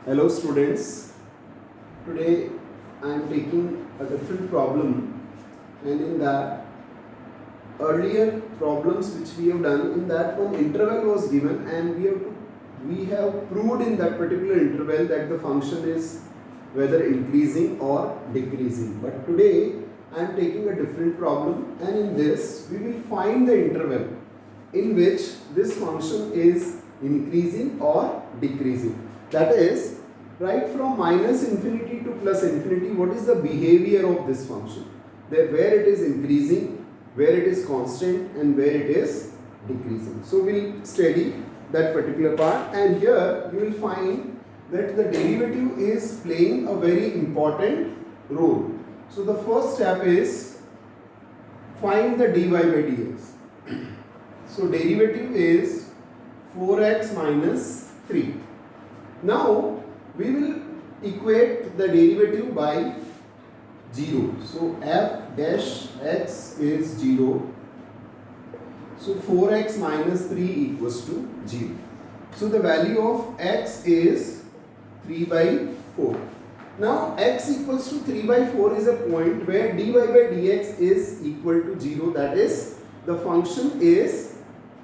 Hello students, today I am taking a different problem, and in that earlier problems which we have done, in that one interval was given and we have proved in that particular interval that the function is whether increasing or decreasing. But today I am taking a different problem, and in this we will find the interval in which this function is increasing or decreasing. That is, right from minus infinity to plus infinity, what is the behavior of this function? Where it is increasing, where it is constant, and where it is decreasing. So we will study that particular part, and here you will find that the derivative is playing a very important role. So the first step is find the dy by dx. So derivative is 4x minus 3. Now we will equate the derivative by 0. So f dash x is 0. So 4x minus 3 equals to 0. So the value of x is 3 by 4. Now x equals to 3 by 4 is a point where dy by dx is equal to 0. That is, the function is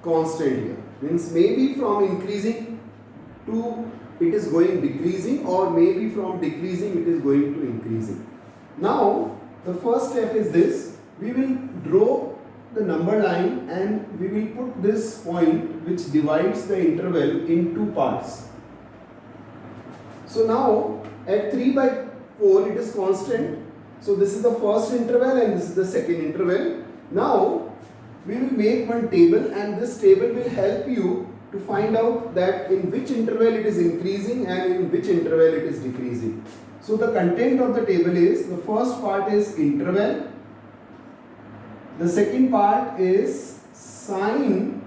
constant here. Means maybe from increasing to it is going decreasing, or maybe from decreasing it is going to increasing. Now the first step is this: we will draw the number line and we will put this point which divides the interval in two parts. So now at 3 by 4 it is constant. So this is the first interval and this is the second interval. Now we will make one table, and this table will help you to find out that in which interval it is increasing and in which interval it is decreasing. So the content of the table is, the first part is interval, the second part is sign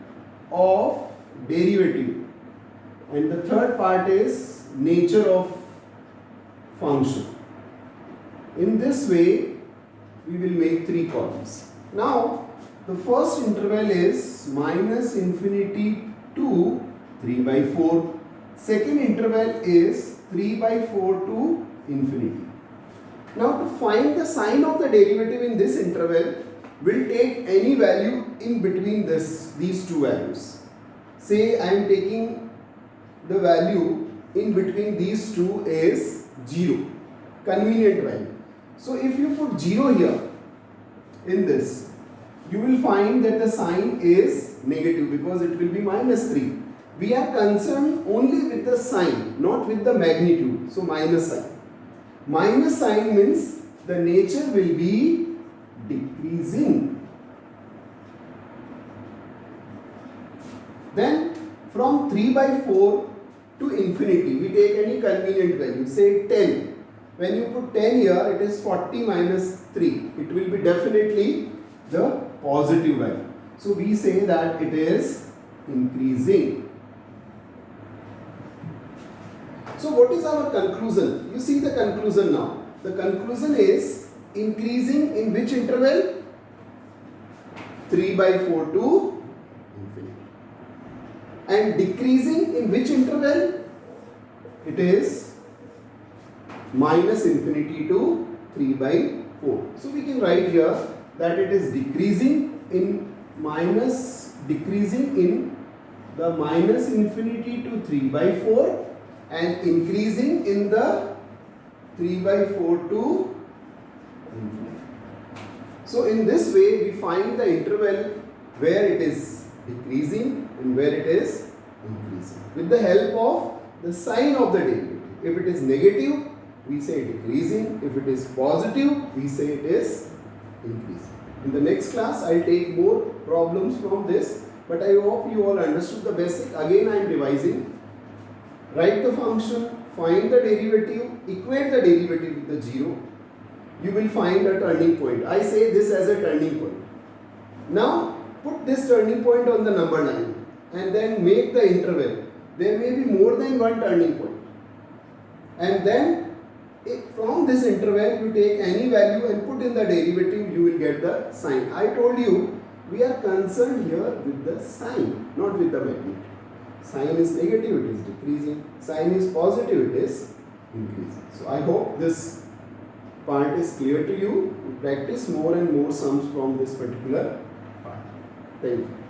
of derivative, and the third part is nature of function. In this way we will make three columns. Now the first interval is minus infinity to 3 by 4. Second interval is 3 by 4 to infinity. Now to find the sign of the derivative in this interval, we'll take any value in between these two values. Say I am taking the value in between these two is 0, convenient value. So if you put 0 here in this, you will find that the sign is negative because it will be minus 3. We are concerned only with the sign, not with the magnitude. So minus sign. Minus sign means the nature will be decreasing. Then from 3 by 4 to infinity, we take any convenient value, say 10. When you put 10 here, it is 40 minus 3. It will be definitely the positive value. So we say that it is increasing. So what is our conclusion? You see the conclusion now. The conclusion is increasing in which interval? 3 by 4 to infinity. And decreasing in which interval? It is minus infinity to 3 by 4. So we can write here that it is decreasing in the minus infinity to 3 by 4 and increasing in the 3 by 4 to infinity. So in this way we find the interval where it is decreasing and where it is increasing with the help of the sign of the derivative. If it is negative, we say decreasing. If it is positive, we say it is increasing. In the next class, I will take more problems from this, but I hope you all understood the basic. Again, I am revising. Write the function, find the derivative, equate the derivative with the 0. You will find a turning point. I say this as a turning point. Now, put this turning point on the number line and then make the interval. There may be more than one turning point. And then from this interval you take any value and put in the derivative, you will get the sign. I told you we are concerned here with the sign, not with the magnitude. Sign is negative, it is decreasing. Sign is positive, it is increasing. So I hope this part is clear to you. Practice more and more sums from this particular part. Thank you.